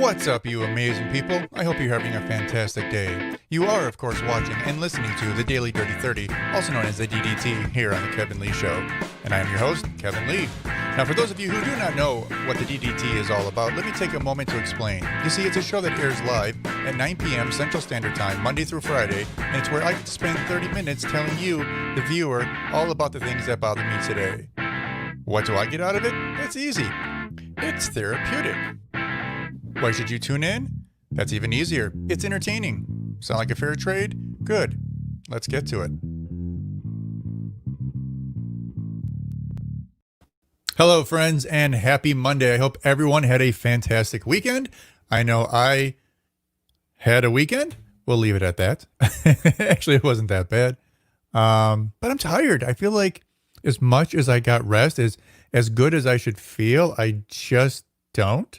What's up, you amazing people? I hope you're having a fantastic day. You are, of course, watching and listening to the Daily Dirty 30, also known as the DDT, here on the Kevin Lee Show. And I am your host, Kevin Lee. Now, for those of you who do not know what the DDT is all about, let me take a moment to explain. You see, it's a show that airs live at 9 p.m. Central Standard Time, Monday through Friday, and it's where I get to spend 30 minutes telling you, the viewer, all about the things that bother me today. What do I get out of it? It's easy. It's therapeutic. Why should you tune in? That's even easier. It's entertaining. Sound like a fair trade? Good. Let's get to it. Hello, friends, and happy Monday. I hope everyone had a fantastic weekend. I know I had a weekend. We'll leave it at that. Actually, it wasn't that bad. But I'm tired. I feel like as much as I got rest, as good as I should feel, I just don't.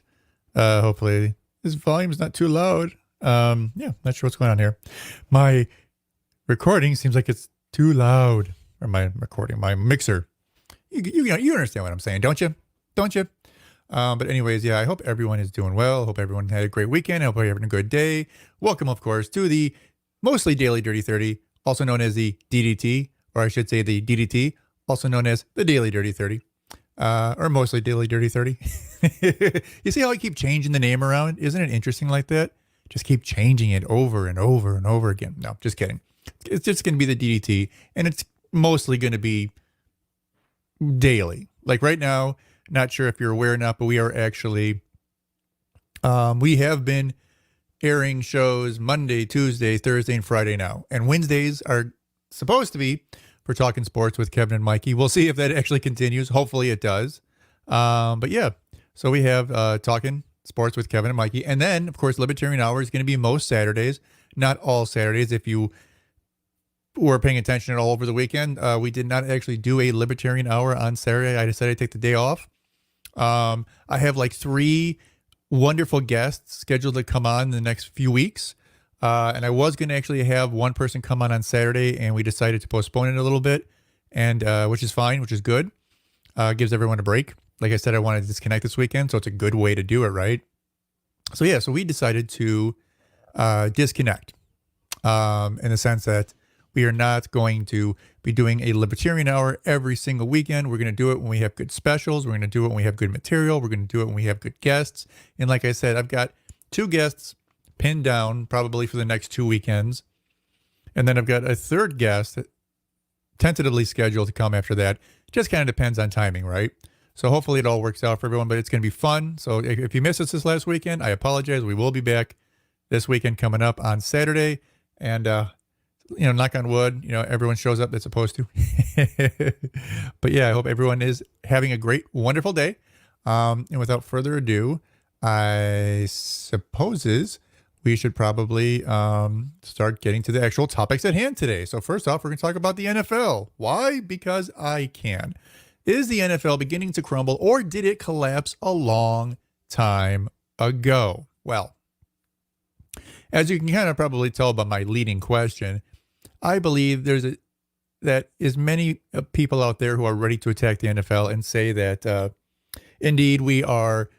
Hopefully this volume is not too loud. Yeah, not sure what's going on here. My recording seems like it's too loud. Or my mixer. You understand what I'm saying, don't you? Don't you? But anyways, yeah, I hope everyone is doing well. I hope everyone had a great weekend. I hope you're having a good day. Welcome, of course, to the mostly Daily Dirty 30, also known as the DDT, or I should say the DDT, also known as the Daily Dirty 30. Or mostly Daily Dirty 30. You see how I keep changing the name around? Isn't it interesting like that? Just keep changing it over and over and over again. No, just kidding. It's just going to be the DDT, and it's mostly going to be daily. Like right now, not sure if you're aware or not, but we are actually, we have been airing shows Monday, Tuesday, Thursday, and Friday now. And Wednesdays are supposed to be for Talking Sports with Kevin and Mikey. We'll see if that actually continues. Hopefully it does. But yeah, so we have Talking Sports with Kevin and Mikey. And then, of course, Libertarian Hour is going to be most Saturdays, not all Saturdays. If you were paying attention all over the weekend, we did not actually do a Libertarian Hour on Saturday. I decided to take the day off. I have like 3 wonderful guests scheduled to come on in the next few weeks. And I was going to actually have one person come on Saturday, and we decided to postpone it a little bit, and which is fine, which is good. Gives everyone a break. Like I said, I wanted to disconnect this weekend, so it's a good way to do it, right? So yeah, so we decided to disconnect in the sense that we are not going to be doing a Libertarian Hour every single weekend. We're going to do it when we have good specials. We're going to do it when we have good material. We're going to do it when we have good guests. And like I said, I've got 2 guests pinned down probably for the next 2 weekends. And then I've got a 3rd guest tentatively scheduled to come after that. Just kind of depends on timing, right? So hopefully it all works out for everyone, but it's going to be fun. So if you missed us this last weekend, I apologize. We will be back this weekend coming up on Saturday. And, knock on wood, everyone shows up that's supposed to. But yeah, I hope everyone is having a great, wonderful day. And without further ado, I supposes we should probably start getting to the actual topics at hand today. So first off, we're going to talk about the NFL. Why? Because I can. Is the NFL beginning to crumble, or did it collapse a long time ago? Well, as you can kind of probably tell by my leading question, I believe that is many people out there who are ready to attack the NFL and say that indeed we are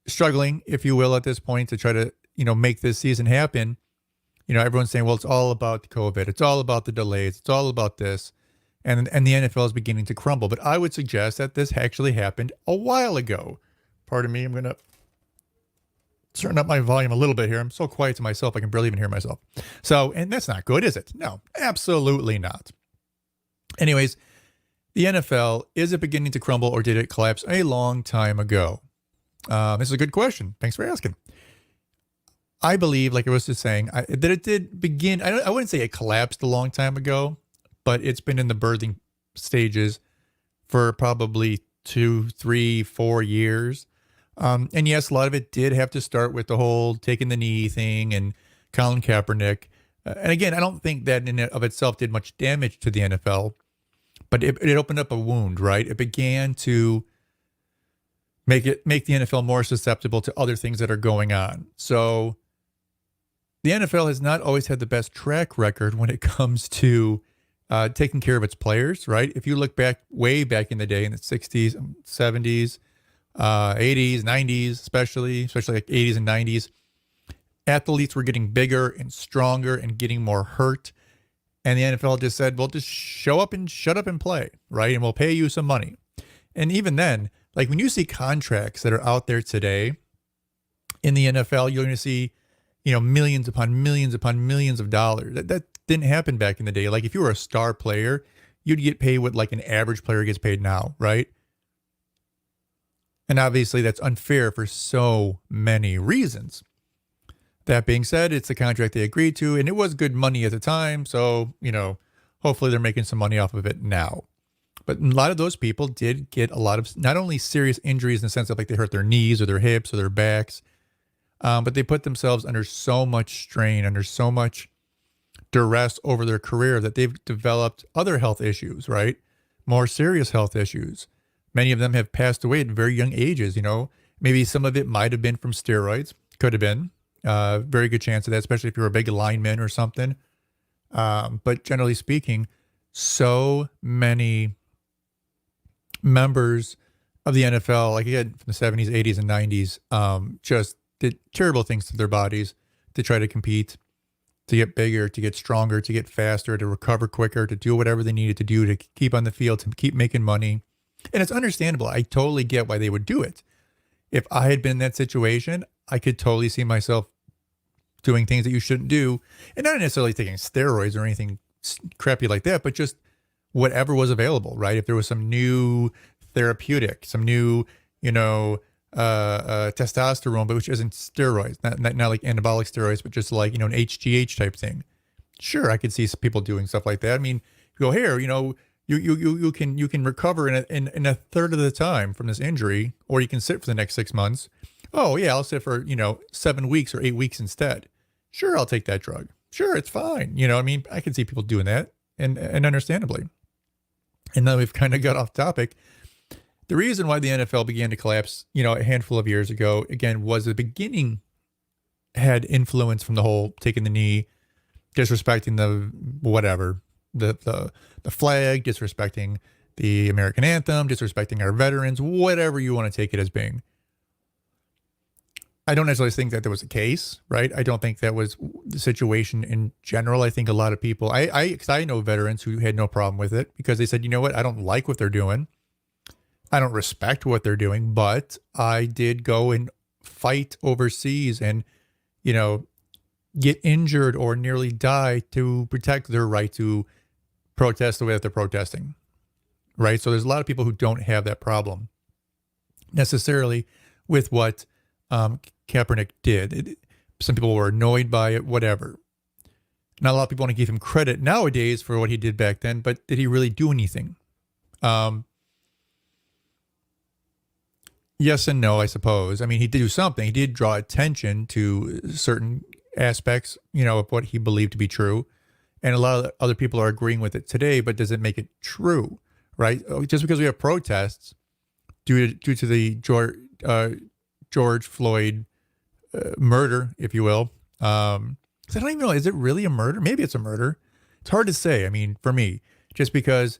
struggling, if you will, at this point to try to make this season happen. Everyone's saying, well, it's all about the COVID. It's all about the delays. It's all about this. And the NFL is beginning to crumble. But I would suggest that this actually happened a while ago. Pardon me. I'm going to turn up my volume a little bit here. I'm so quiet to myself, I can barely even hear myself. So, and that's not good, is it? No, absolutely not. Anyways, the NFL, is it beginning to crumble, or did it collapse a long time ago? This is a good question. Thanks for asking. I believe, like I was just saying, that it did begin. I wouldn't say it collapsed a long time ago, but it's been in the birthing stages for probably 2, 3, 4 years. And yes, a lot of it did have to start with the whole taking the knee thing and Colin Kaepernick. And again, I don't think that in and of itself did much damage to the NFL, but it opened up a wound, right? It began to make the NFL more susceptible to other things that are going on. So the NFL has not always had the best track record when it comes to taking care of its players, right? If you look back, way back in the day in the 60s, 70s, 80s, 90s, especially like 80s and 90s. Athletes were getting bigger and stronger and getting more hurt. And the NFL just said, well, just show up and shut up and play, right? And we'll pay you some money. And even then, like when you see contracts that are out there today in the NFL, you're going to see, millions upon millions of dollars. That didn't happen back in the day. Like if you were a star player, you'd get paid what like an average player gets paid now, right? And obviously that's unfair for so many reasons. That being said, it's the contract they agreed to, and it was good money at the time. So, hopefully they're making some money off of it now. But a lot of those people did get a lot of not only serious injuries in the sense of like they hurt their knees or their hips or their backs, but they put themselves under so much strain, under so much duress over their career that they've developed other health issues, right? More serious health issues. Many of them have passed away at very young ages, Maybe some of it might have been from steroids. Could have been. Very good chance of that, especially if you're a big lineman or something. But generally speaking, so many members of the NFL, like again, from the 70s, 80s, and 90s, just did terrible things to their bodies to try to compete, to get bigger, to get stronger, to get faster, to recover quicker, to do whatever they needed to do to keep on the field, to keep making money. And it's understandable. I totally get why they would do it. If I had been in that situation, I could totally see myself doing things that you shouldn't do. And not necessarily taking steroids or anything crappy like that, but just whatever was available, right? If there was some new therapeutic, some new, testosterone, but which isn't steroids, not like anabolic steroids, but just like, an HGH type thing. Sure, I could see some people doing stuff like that. I mean, you go here, you can recover in a third of the time from this injury, or you can sit for the next 6 months. Oh yeah, I'll sit for 7 weeks or 8 weeks instead. Sure, I'll take that drug. Sure, it's fine. I can see people doing that, and understandably. And then we've kind of got off topic. The reason why the NFL began to collapse, a handful of years ago, again, was the beginning had influence from the whole taking the knee, disrespecting the whatever, the flag, disrespecting the American anthem, disrespecting our veterans, whatever you want to take it as being. I don't necessarily think that there was a case, right? I don't think that was the situation in general. I think a lot of people, because I know veterans who had no problem with it because they said, you know what, I don't like what they're doing. I don't respect what they're doing, but I did go and fight overseas and, get injured or nearly die to protect their right to protest the way that they're protesting, right? So there's a lot of people who don't have that problem necessarily with what Kaepernick did. Some people were annoyed by it, whatever. Not a lot of people want to give him credit nowadays for what he did back then, but did he really do anything? Yes and no, I suppose. I mean, he did do something. He did draw attention to certain aspects, of what he believed to be true. And a lot of other people are agreeing with it today, but does it make it true, right? Just because we have protests due to the George Floyd murder, if you will. I don't even know, is it really a murder? Maybe it's a murder. It's hard to say. I mean, for me, just because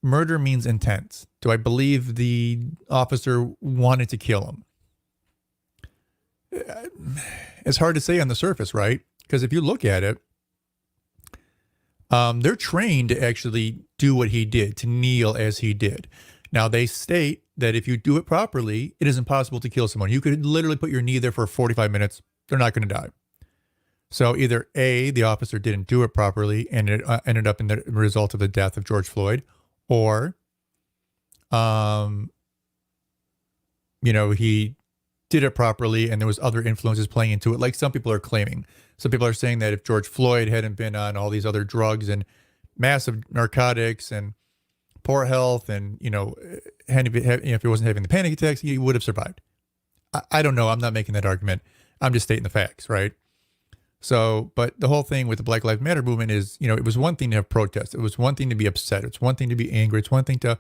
murder means intent. Do I believe the officer wanted to kill him? It's hard to say on the surface, right? Because if you look at it, they're trained to actually do what he did, to kneel as he did. Now, they state that if you do it properly, it is impossible to kill someone. You could literally put your knee there for 45 minutes. They're not going to die. So either A, the officer didn't do it properly and it ended up in the result of the death of George Floyd, or, he did it properly and there was other influences playing into it. Like some people are claiming. Some people are saying that if George Floyd hadn't been on all these other drugs and massive narcotics and poor health and, if he wasn't having the panic attacks, he would have survived. I don't know. I'm not making that argument. I'm just stating the facts, right? So, but the whole thing with the Black Lives Matter movement is, it was one thing to have protests. It was one thing to be upset. It's one thing to be angry. It's one thing to,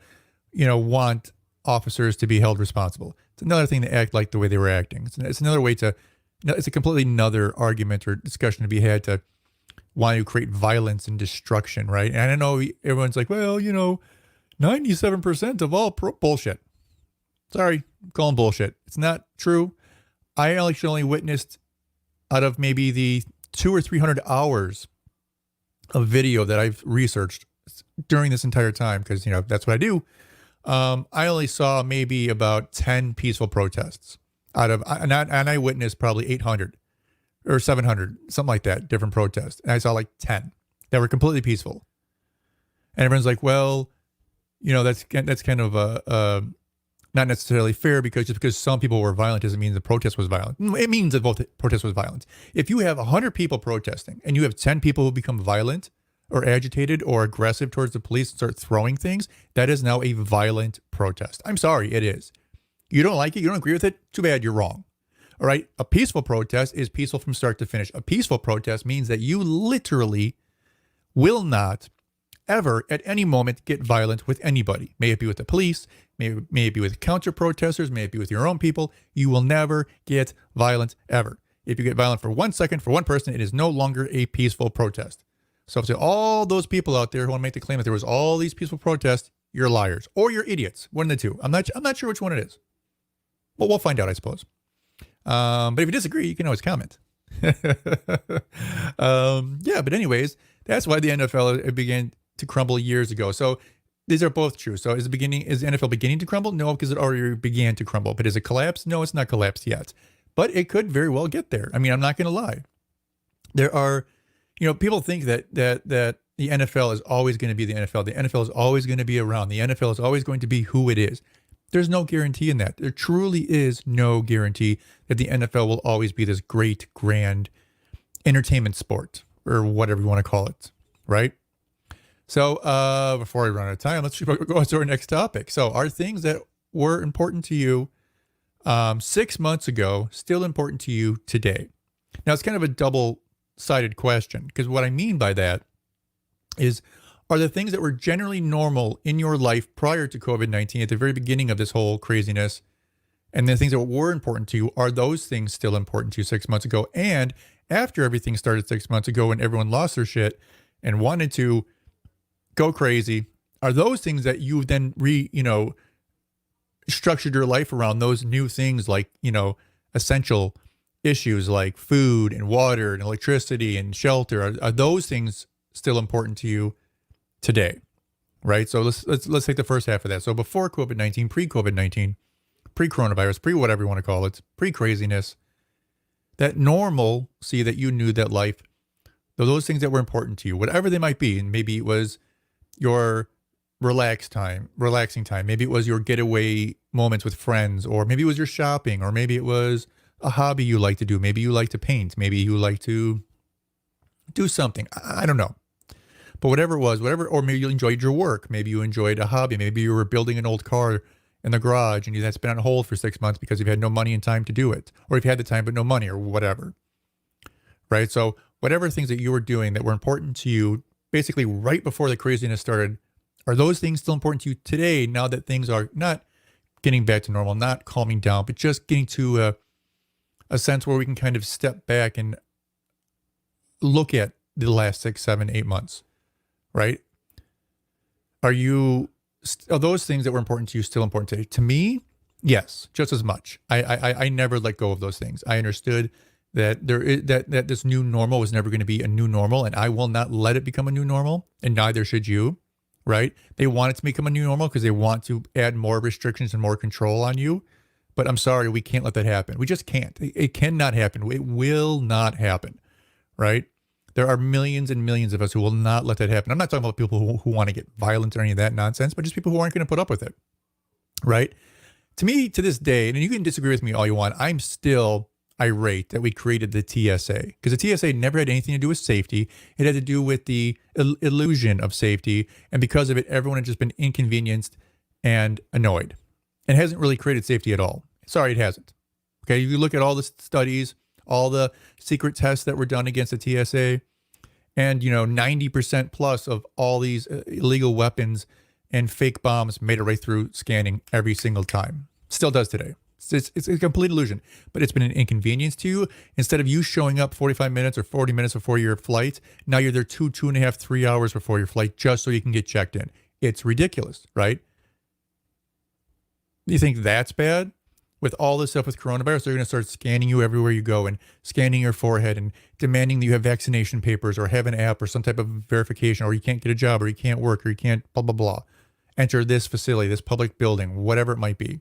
want officers to be held responsible. It's another thing to act like the way they were acting. It's another way to, it's a completely another argument or discussion to be had to want to create violence and destruction, right? And I know everyone's like, well, 97% of all bullshit. Sorry, calling bullshit. It's not true. I actually only witnessed out of maybe the 200 or 300 hours of video that I've researched during this entire time, because, that's what I do. I only saw maybe about 10 peaceful protests and I witnessed probably 800 or 700, something like that, different protests. And I saw like 10 that were completely peaceful. And everyone's like, well, that's kind of not necessarily fair, because just because some people were violent doesn't mean the protest was violent. It means that both the protest was violent. If you have 100 people protesting and you have 10 people who become violent or agitated or aggressive towards the police and start throwing things, that is now a violent protest. I'm sorry, it is. You don't like it, you don't agree with it, too bad, you're wrong. All right, a peaceful protest is peaceful from start to finish. A peaceful protest means that you literally will not ever at any moment get violent with anybody. May it be with the police, may it be with counter protesters, may it be with your own people. You will never get violent ever. If you get violent for 1 second for one person, it is no longer a peaceful protest. So to all those people out there who want to make the claim that there was all these peaceful protests, you're liars or you're idiots. One of the two. I'm not sure which one it is. Well, we'll find out, I suppose. But if you disagree, you can always comment. But anyways, that's why the NFL began to crumble years ago. So these are both true. So is the NFL beginning to crumble? No, because it already began to crumble. But is it collapsed? No, it's not collapsed yet. But it could very well get there. I mean, I'm not going to lie. There are, people think that the NFL is always going to be the NFL. The NFL is always going to be around. The NFL is always going to be who it is. There's no guarantee in that. There truly is no guarantee that the NFL will always be this great, grand entertainment sport, or whatever you want to call it, right? So before I run out of time, let's go to our next topic. So are things that were important to you 6 months ago still important to you today? Now, it's kind of a double-sided question, because what I mean by that is, are the things that were generally normal in your life prior to COVID-19, at the very beginning of this whole craziness, and the things that were important to you, are those things still important to you 6 months ago? And after everything started 6 months ago and everyone lost their shit and wanted to go crazy, are those things that you then structured your life around, those new things like, essential issues like food and water and electricity and shelter, are those things still important to you today? Right? So let's take the first half of that. So before COVID-19, pre-COVID-19, pre-coronavirus, pre-whatever you want to call it, pre-craziness, that normalcy that you knew, that life, those things that were important to you, whatever they might be, and maybe it was your relaxing time, maybe it was your getaway moments with friends, or maybe it was your shopping, or maybe it was a hobby you like to do, maybe you like to paint, maybe you like to do something, I don't know. But whatever it was, or maybe you enjoyed your work, maybe you enjoyed a hobby, maybe you were building an old car in the garage and that's been on hold for 6 months because you've had no money and time to do it, or if you had the time but no money, or whatever, right? So whatever things that you were doing that were important to you basically right before the craziness started, are those things still important to you today, now that things are not getting back to normal, not calming down, but just getting to a sense where we can kind of step back and look at the last 6, 7, 8 months, right? Are those things that were important to you still important today? To me, yes, just as much. I never let go of those things. I understood that that this new normal was never going to be a new normal, and I will not let it become a new normal, and neither should you, right? They want it to become a new normal because they want to add more restrictions and more control on you. But I'm sorry, we can't let that happen. We just can't. It cannot happen. It will not happen, right? There are millions and millions of us who will not let that happen. I'm not talking about people who want to get violent or any of that nonsense, but just people who aren't going to put up with it, right? To me, to this day, and you can disagree with me all you want, I'm still irate that we created the TSA, because the TSA never had anything to do with safety. It had to do with the illusion of safety. And because of it, everyone had just been inconvenienced and annoyed. It hasn't really created safety at all. Sorry, it hasn't. Okay, you look at all the studies, all the secret tests that were done against the TSA, and 90% plus of all these illegal weapons and fake bombs made it right through scanning every single time. Still does today. It's a complete illusion, but it's been an inconvenience to you. Instead of you showing up 45 minutes or 40 minutes before your flight, now you're there 2.5, 3 hours before your flight just so you can get checked in. It's ridiculous, right? You think that's bad? with all this stuff with coronavirus, they're going to start scanning you everywhere you go and scanning your forehead and demanding that you have vaccination papers or have an app or some type of verification, or you can't get a job or you can't work or you can't blah, blah, blah. Enter this facility, this public building, whatever it might be,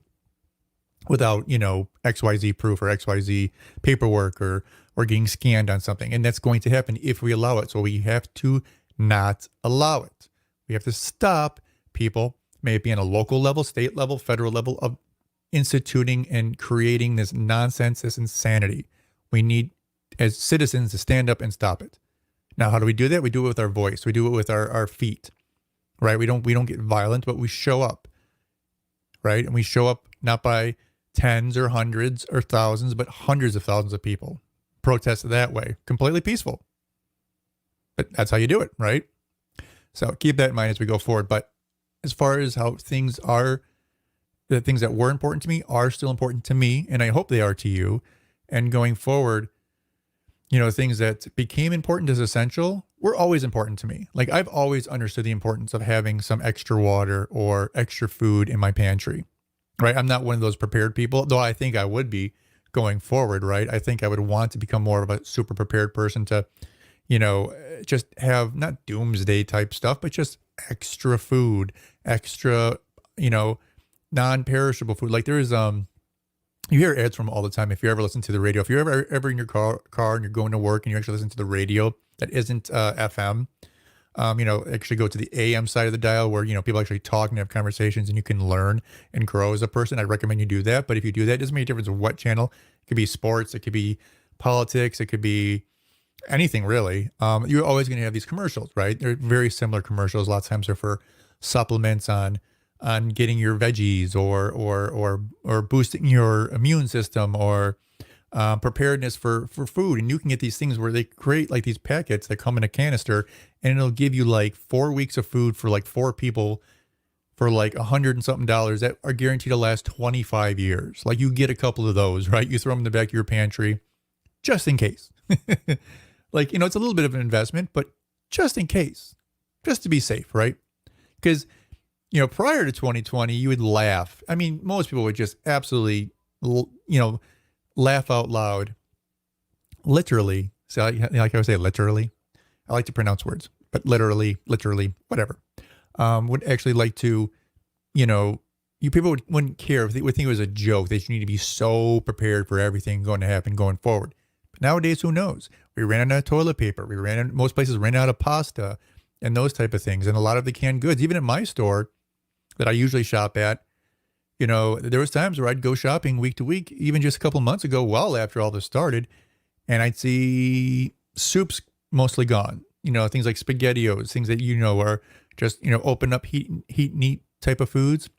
without, XYZ proof or XYZ paperwork or getting scanned on something. And that's going to happen if we allow it. So we have to not allow it. We have to stop people, may it be on a local level, state level, federal level, of instituting and creating this nonsense, this insanity. We need, as citizens, to stand up and stop it. Now, how do we do that? We do it with our voice. We do it with our feet, right? We don't get violent, but we show up, right? And we show up not by tens or hundreds or thousands, but hundreds of thousands of people protest that way, completely peaceful. But that's how you do it, right? So keep that in mind as we go forward. But as far as how things are, the things that were important to me are still important to me, and I hope they are to you. And going forward, things that became important as essential were always important to me. Like, I've always understood the importance of having some extra water or extra food in my pantry, right? I'm not one of those prepared people, though I think I would be going forward, right? I think I would want to become more of a super prepared person to, just have not doomsday type stuff, but just extra food, extra, non-perishable food. Like, there is, you hear ads from all the time. If you ever listen to the radio, if you're ever in your car and you're going to work and you actually listen to the radio that isn't FM, actually go to the AM side of the dial where, people actually talk and have conversations and you can learn and grow as a person. I recommend you do that. But if you do that, it doesn't make a difference of what channel. It could be sports, it could be politics, it could be anything really. You're always going to have these commercials, right? They're very similar commercials. Lots of times they're for supplements on getting your veggies or boosting your immune system or preparedness for food. And you can get these things where they create like these packets that come in a canister, and it'll give you like 4 weeks of food for like 4 people for like $100 and something that are guaranteed to last 25 years. Like, you get a couple of those, right? You throw them in the back of your pantry just in case. Like, it's a little bit of an investment, but just in case, just to be safe, right? Because, prior to 2020, you would laugh. I mean, most people would just absolutely, laugh out loud. Literally. So like I would say, literally. I like to pronounce words, but literally, whatever. Would actually like to, you people wouldn't care if they would think it was a joke that you need to be so prepared for everything going to happen going forward. But nowadays, who knows? We ran out of toilet paper. Most places ran out of pasta and those type of things. And a lot of the canned goods, even at my store that I usually shop at, there was times where I'd go shopping week to week, even just a couple months ago, well after all this started, and I'd see soups mostly gone. Things like SpaghettiOs, things that are just, open up heat and eat type of foods,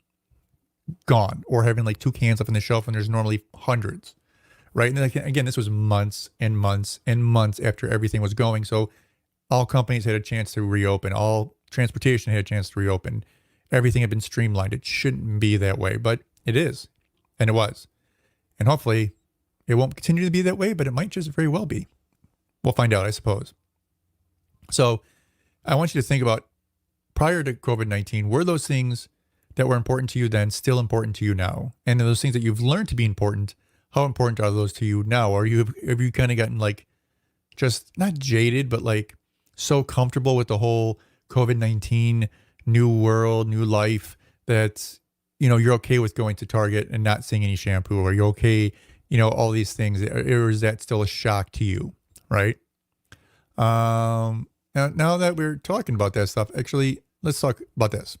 gone, or having like 2 cans up on the shelf when there's normally hundreds, right? And then, again, this was months and months and months after everything was going. So all companies had a chance to reopen. All transportation had a chance to reopen. Everything had been streamlined. It shouldn't be that way, but it is. And it was. And hopefully it won't continue to be that way, but it might just very well be. We'll find out, I suppose. So I want you to think about, prior to COVID-19, were those things that were important to you then still important to you now? And those things that you've learned to be important, how important are those to you now? Or have you kind of gotten like, just not jaded, but like so comfortable with the whole COVID-19 new world, new life, that, you're okay with going to Target and not seeing any shampoo, or you're okay, all these things, or is that still a shock to you, right? Now that we're talking about that stuff, actually, let's talk about this.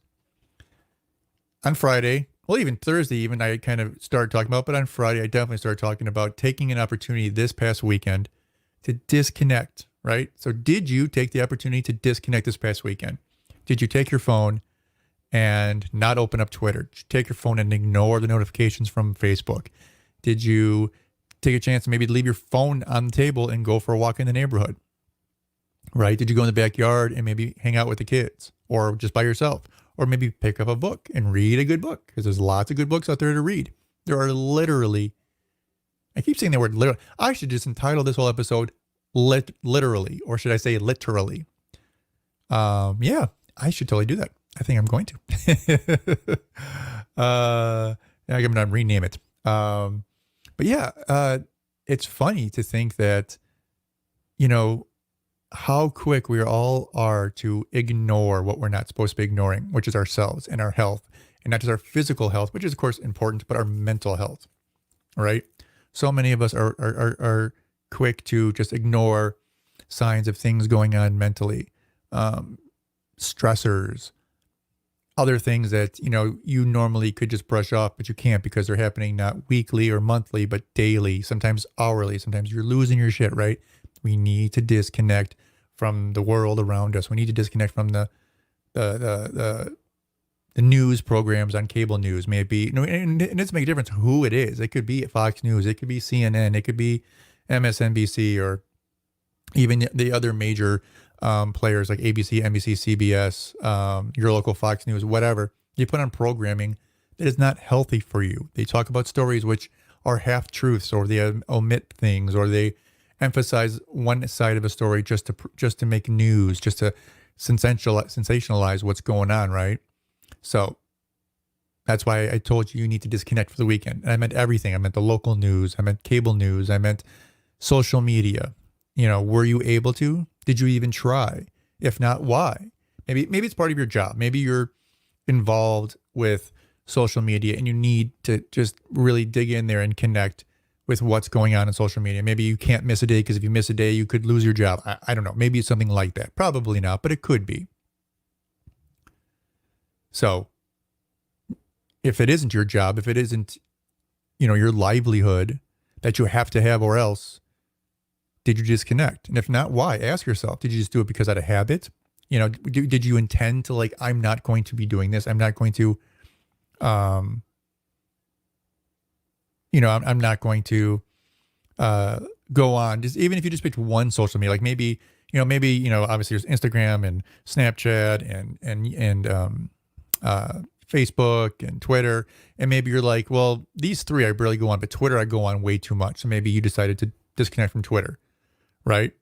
On Friday, well, even Thursday, even I kind of started talking about, but on Friday, I definitely started talking about taking an opportunity this past weekend to disconnect, right? So did you take the opportunity to disconnect this past weekend? Did you take your phone and not open up Twitter? Did you take your phone and ignore the notifications from Facebook? Did you take a chance to maybe leave your phone on the table and go for a walk in the neighborhood? Right? Did you go in the backyard and maybe hang out with the kids, or just by yourself, or maybe pick up a book and read a good book? Because there's lots of good books out there to read. There are literally, I keep saying the word literally. I should just entitle this whole episode literally, or should I say literally? Yeah, I should totally do that. I think I'm going to. I'm going to rename it. Um, but yeah, it's funny to think that, you know, how quick we all are to ignore what we're not supposed to be ignoring, which is ourselves and our health, and not just our physical health, which is of course important, but our mental health, right? So many of us are quick to just ignore signs of things going on mentally, um, stressors, other things that, you normally could just brush off, but you can't because they're happening not weekly or monthly, but daily, sometimes hourly. Sometimes you're losing your shit, right? We need to disconnect from the world around us. We need to disconnect from the the the, the news programs on cable news. May it be, and it doesn't make a difference who it is. It could be Fox News, it could be CNN, it could be MSNBC, or even the other major players like ABC, NBC, CBS, your local Fox News, whatever. You put on programming that is not healthy for you. They talk about stories which are half truths, or they omit things, or they emphasize one side of a story just to make news, just to sensationalize what's going on, right? So that's why I told you need to disconnect for the weekend. And I meant everything. I meant the local news. I meant cable news. I meant social media. Were you able to? Did you even try? If not, why? Maybe it's part of your job. Maybe you're involved with social media and you need to just really dig in there and connect with what's going on in social media. Maybe you can't miss a day because if you miss a day, you could lose your job. I don't know. Maybe it's something like that. Probably not, but it could be. So if it isn't your job, if it isn't, your livelihood that you have to have, or else, did you disconnect? And if not, why? Ask yourself, did you just do it because out of habit? Did you intend to, like, I'm not going to be doing this. I'm not going to, I'm not going to go on. Just even if you just picked one social media, like maybe, obviously there's Instagram and Snapchat and Facebook and Twitter. And maybe you're like, well, these three I barely go on, but Twitter I go on way too much. So maybe you decided to disconnect from Twitter, right?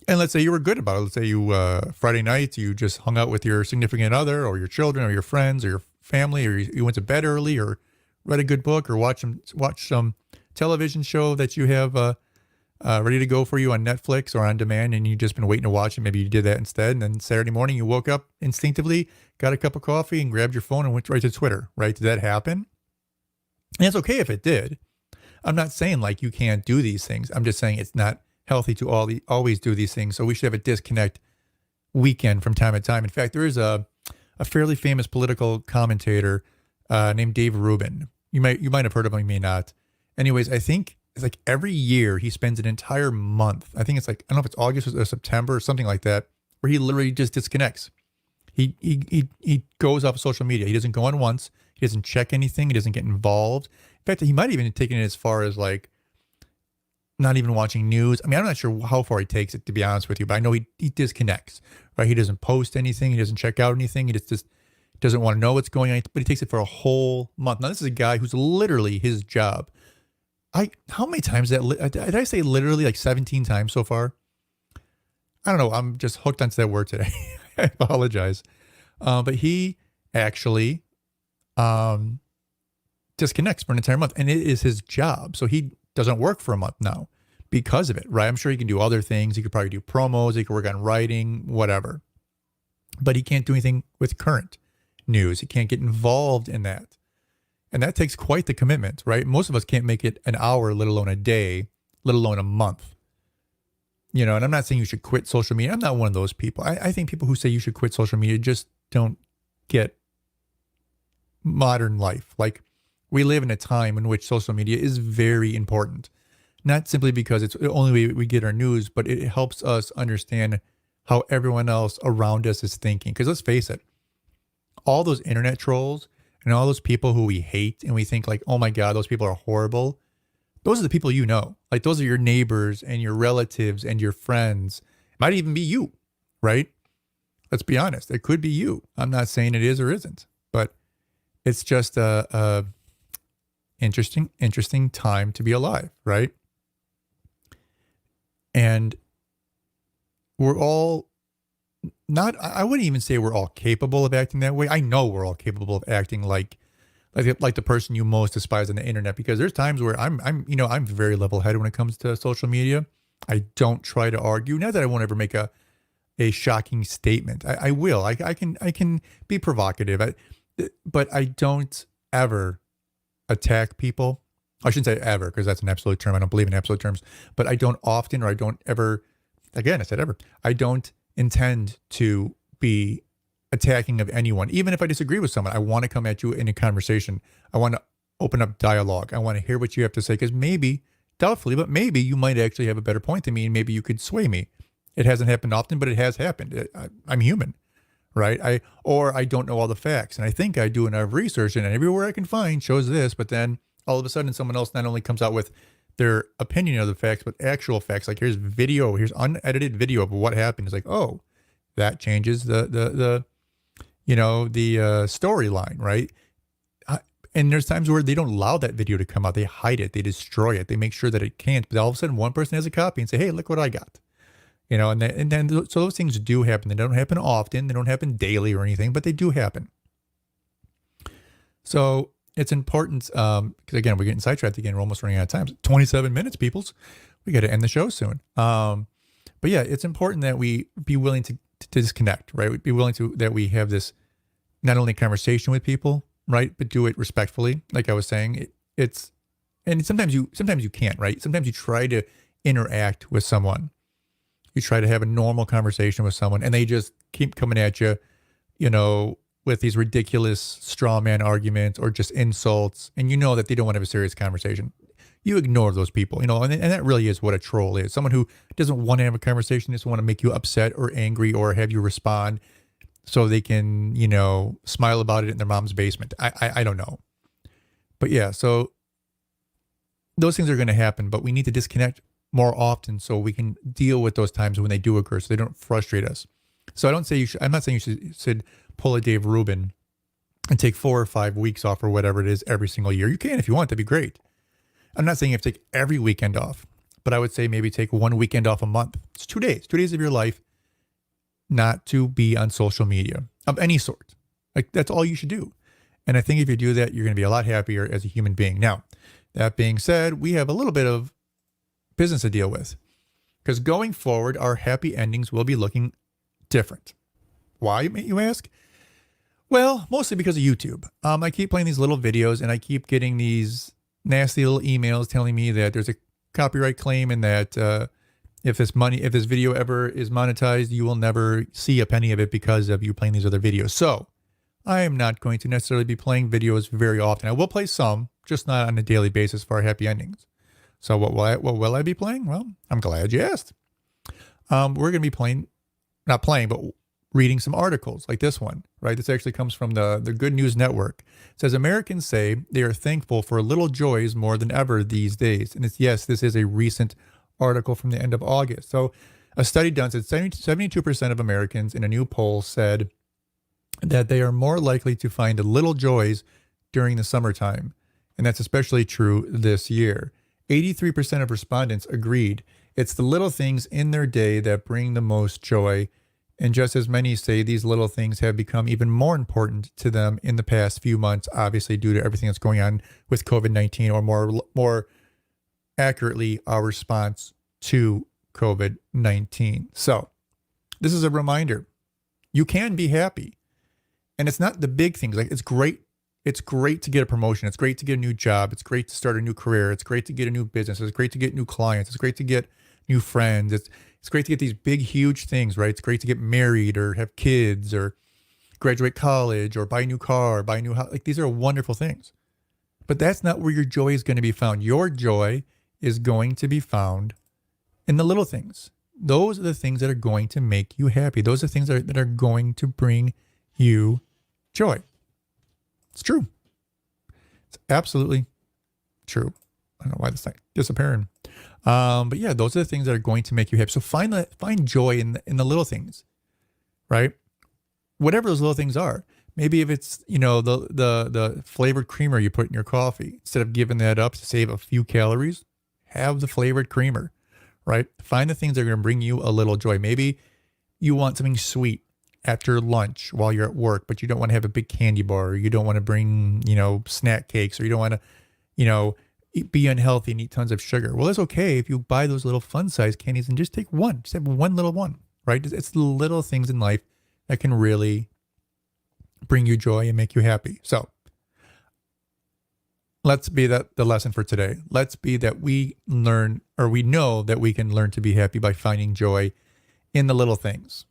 And let's say you were good about it. Let's say you, Friday night, you just hung out with your significant other or your children or your friends or your family, or you went to bed early, or read a good book, or watch some television show that you have ready to go for you on Netflix or on demand, and you've just been waiting to watch it. Maybe you did that instead. And then Saturday morning, you woke up instinctively, got a cup of coffee, and grabbed your phone and went right to Twitter, right? Did that happen? And it's okay if it did. I'm not saying like you can't do these things. I'm just saying it's not healthy to always do these things. So we should have a disconnect weekend from time to time. In fact, there is a fairly famous political commentator named Dave Rubin. You might have heard of him, you may not. Anyways, I think it's like every year he spends an entire month. I think it's like, I don't know if it's August or September or something like that, where he literally just disconnects. He goes off of social media. He doesn't go on once. He doesn't check anything. He doesn't get involved. In fact, he might even taken it as far as like not even watching news. I mean, I'm not sure how far he takes it, to be honest with you, but I know he disconnects, right? He doesn't post anything. He doesn't check out anything. He just doesn't want to know what's going on, but he takes it for a whole month. Now, this is a guy who's literally his job. How many times did I say literally like 17 times so far? I don't know. I'm just hooked onto that word today. I apologize. But he actually disconnects for an entire month, and it is his job. So he doesn't work for a month now because of it, right? I'm sure he can do other things. He could probably do promos. He could work on writing, whatever. But he can't do anything with current news. He can't get involved in that. And that takes quite the commitment, right? Most of us can't make it an hour, let alone a day, let alone a month. And I'm not saying you should quit social media. I'm not one of those people. I think people who say you should quit social media just don't get modern life. Like, we live in a time in which social media is very important, not simply because it's the only way we get our news, but it helps us understand how everyone else around us is thinking. Because let's face it, all those internet trolls and all those people who we hate and we think like, oh my God, those people are horrible. Those are the people you know. Like, those are your neighbors and your relatives and your friends. It might even be you, right? Let's be honest. It could be you. I'm not saying it is or isn't, but it's just a interesting time to be alive, right? And we're all not, I wouldn't even say we're all capable of acting that way. I know we're all capable of acting like like the person you most despise on the internet, because there's times where I'm very level-headed when it comes to social media. I don't try to argue. Not that I won't ever make a shocking statement. I will. I can be provocative. But I don't ever attack people. I shouldn't say ever, because that's an absolute term. I don't believe in absolute terms. But I don't often, or I don't ever, again, I said ever, I don't intend to be attacking of anyone. Even if I disagree with someone, I want to come at you in a conversation. I want to open up dialogue. I want to hear what you have to say, because maybe, doubtfully, but maybe you might actually have a better point than me, and maybe you could sway me. It hasn't happened often, but it has happened. I'm human, right? I don't know all the facts, and I think I do enough research, and everywhere I can find shows this, but then all of a sudden someone else not only comes out with their opinion of the facts, but actual facts. Like, here's unedited video of what happened. It's like, oh, that changes the storyline, right? And there's times where they don't allow that video to come out. They hide it. They destroy it. They make sure that it can't. But all of a sudden, one person has a copy and say, "Hey, look what I got." So those things do happen. They don't happen often. They don't happen daily or anything, but they do happen. So it's important, because again, we're getting sidetracked again. We're almost running out of time. 27 minutes, peoples. We got to end the show soon. But yeah, it's important that we be willing to disconnect, right? Be willing to, that we have this, not only conversation with people, right, but do it respectfully. Like I was saying, and sometimes you can't, right? Sometimes you try to interact with someone. You try to have a normal conversation with someone, and they just keep coming at you, with these ridiculous straw man arguments or just insults, and you know that they don't want to have a serious conversation. You ignore those people, and that really is what a troll is. Someone who doesn't want to have a conversation, just want to make you upset or angry or have you respond so they can, smile about it in their mom's basement. I don't know. But yeah, so those things are going to happen, but we need to disconnect more often so we can deal with those times when they do occur, so they don't frustrate us. So I'm not saying you should pull a Dave Rubin and take 4 or 5 weeks off or whatever it is every single year. You can if you want, that'd be great. I'm not saying you have to take every weekend off, but I would say maybe take 1 weekend off a month. It's 2 days of your life not to be on social media of any sort. Like, that's all you should do. And I think if you do that, you're going to be a lot happier as a human being. Now, that being said, we have a little bit of business to deal with, because going forward, our happy endings will be looking different. Why, you ask? Well, mostly because of YouTube. I keep playing these little videos, and I keep getting these nasty little emails telling me that there's a copyright claim, and that if this video ever is monetized, you will never see a penny of it because of you playing these other videos. So I am not going to necessarily be playing videos very often. I will play some, just not on a daily basis for our happy endings. So what will I be playing? Well, I'm glad you asked. We're going to be not playing, but reading some articles like this one, right? This actually comes from the Good News Network. It says, Americans say they are thankful for little joys more than ever these days. And this is a recent article from the end of August. So a study done said 72% of Americans in a new poll said that they are more likely to find little joys during the summertime. And that's especially true this year. 83% of respondents agreed it's the little things in their day that bring the most joy. And just as many say these little things have become even more important to them in the past few months, obviously due to everything that's going on with COVID-19, or more accurately, our response to COVID-19. So this is a reminder. You can be happy. And it's not the big things. Like, it's great. It's great to get a promotion. It's great to get a new job. It's great to start a new career. It's great to get a new business. It's great to get new clients. It's great to get new friends. It's great to get these big, huge things, right? It's great to get married or have kids or graduate college or buy a new car, buy a new house. Like, these are wonderful things. But that's not where your joy is going to be found. Your joy is going to be found in the little things. Those are the things that are going to make you happy. Those are the things that are going to bring you joy. It's true. It's absolutely true. I don't know why this thing disappearing. But yeah, those are the things that are going to make you happy. So find joy in the little things, right? Whatever those little things are. Maybe if it's, the flavored creamer you put in your coffee, instead of giving that up to save a few calories, have the flavored creamer, right? Find the things that are going to bring you a little joy. Maybe you want something sweet. after lunch while you're at work, but you don't want to have a big candy bar, or you don't want to bring, snack cakes, or you don't want to, be unhealthy and eat tons of sugar. Well, it's okay if you buy those little fun size candies and just take one, just have one little one, right? It's the little things in life that can really bring you joy and make you happy. So let's be the lesson for today. Let's be that we learn, or we know that we can learn to be happy by finding joy in the little things.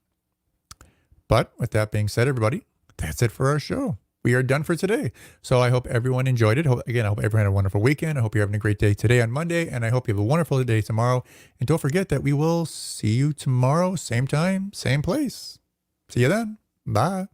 But with that being said, everybody, that's it for our show. We are done for today. So I hope everyone enjoyed it. Again, I hope everyone had a wonderful weekend. I hope you're having a great day today on Monday, and I hope you have a wonderful day tomorrow. And don't forget that we will see you tomorrow, same time, same place. See you then. Bye.